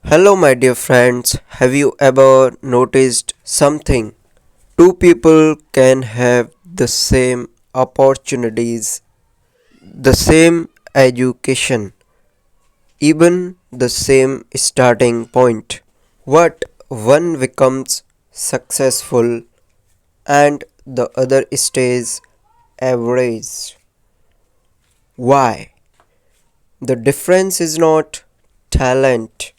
Hello, my dear friends. Have you ever noticed something? Two people can have the same opportunities, the same education, even the same starting point. What one becomes successful and the other stays average. Why? The difference is not talent,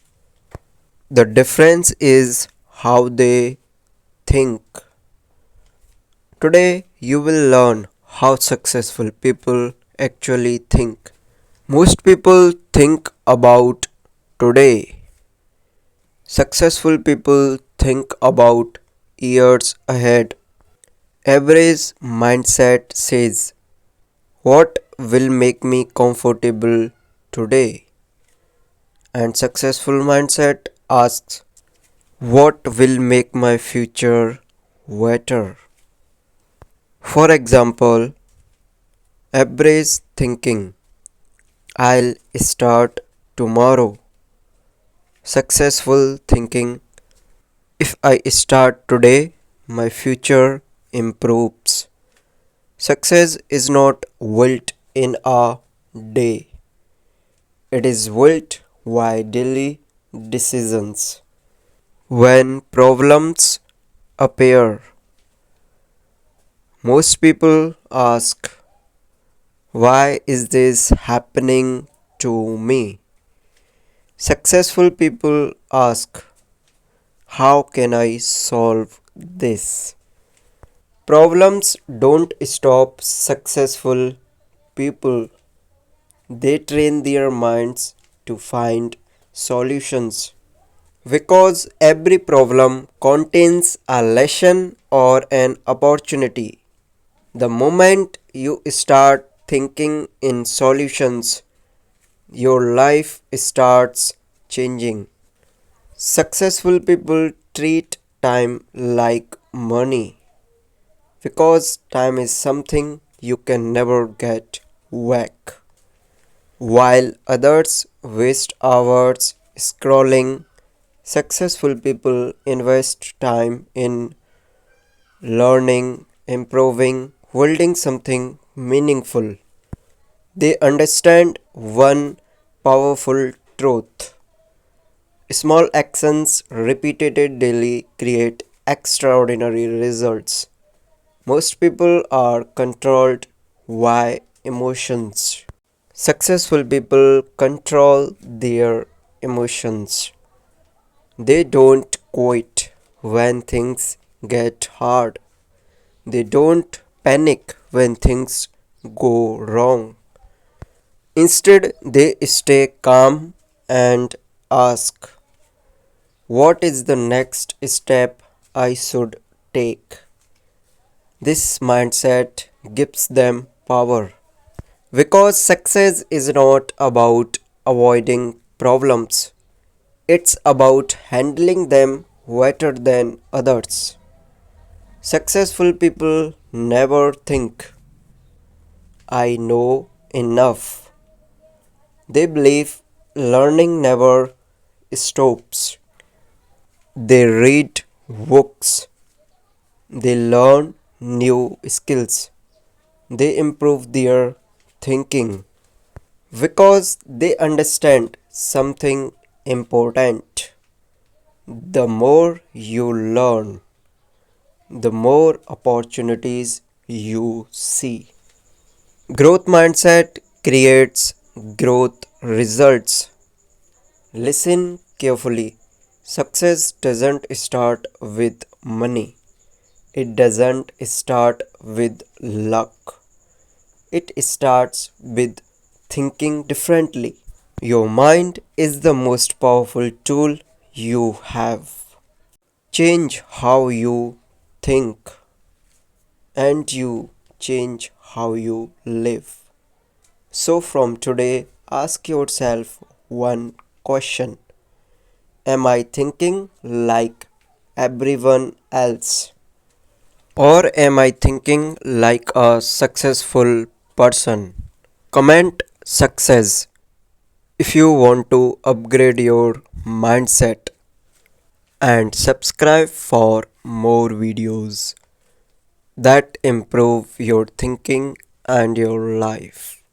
the difference is how they think. Today, you will learn how successful people actually think. Most people think about today. Successful people think about years ahead. Average mindset says, what will make me comfortable today? And successful mindset asks, what will make my future better? For example, average thinking, I'll start tomorrow. Successful thinking, if I start today, my future improves. Success is not built in a day, it is built by daily decisions. When problems appear, most people ask, why is this happening to me? Successful people ask, how can I solve this? Problems don't stop successful people, they train their minds to find solutions. Because every problem contains a lesson or an opportunity. The moment you start thinking in solutions, your life starts changing. Successful people treat time like money because time is something you can never get back. While others waste hours scrolling, successful people invest time in learning, improving, building something meaningful. They understand one powerful truth. Small actions repeated daily create extraordinary results. Most people are controlled by emotions. Successful people control their emotions. They don't quit when things get hard. They don't panic when things go wrong. Instead, they stay calm and ask, what is the next step I should take? This mindset gives them power. Because success is not about avoiding problems, it's about handling them better than others. Successful people never think, I know enough. They believe learning never stops. They read books, they learn new skills, they improve their thinking because they understand something important. The more you learn, the more opportunities you see. Growth mindset creates growth results. Listen carefully. Success doesn't start with money. It doesn't start with luck. It starts with thinking differently. Your mind is the most powerful tool you have. Change how you think and you change how you live. So, from today, ask yourself one question. Am I thinking like everyone else? Or am I thinking like a successful person? Comment success if you want to upgrade your mindset and subscribe for more videos that improve your thinking and your life.